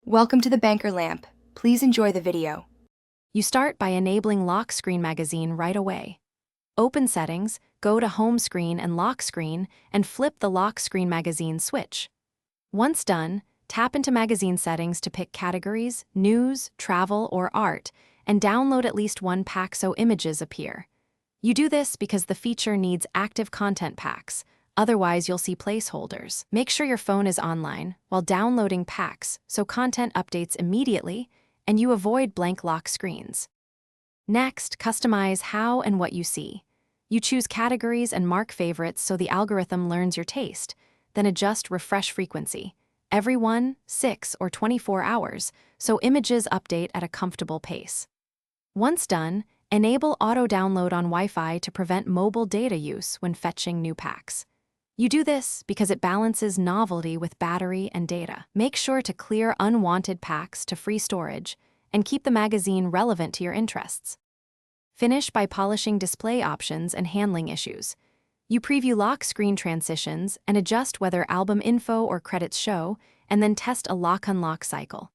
Welcome to the Banker Lamp. Please enjoy the video. You start by enabling Lock Screen Magazine right away. Open Settings, go to Home Screen and Lock Screen, and flip the Lock Screen Magazine switch. Once done, tap into Magazine Settings to pick categories, news, travel, or art, and download at least one pack so images appear. You do this because the feature needs active content packs, otherwise you'll see placeholders. Make sure your phone is online while downloading packs so content updates immediately and you avoid blank lock screens. Next, customize how and what you see. You choose categories and mark favorites so the algorithm learns your taste, then adjust refresh frequency, every 1, 6, or 24 hours, so images update at a comfortable pace. Once done, enable auto-download on Wi-Fi to prevent mobile data use when fetching new packs. You do this because it balances novelty with battery and data. Make sure to clear unwanted packs to free storage and keep the magazine relevant to your interests. Finish by polishing display options and handling issues. You preview lock screen transitions and adjust whether album info or credits show, and then test a lock-unlock cycle.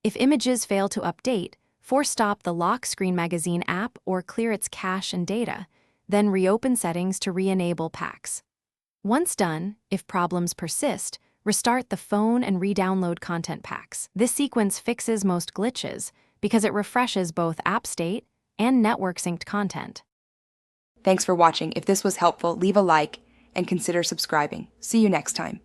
If images fail to update, force stop the Lock Screen Magazine app or clear its cache and data, then reopen settings to re-enable packs. Once done, if problems persist, restart the phone and re-download content packs. This sequence fixes most glitches because it refreshes both app state and network-synced content. Thanks for watching. If this was helpful, leave a like and consider subscribing. See you next time.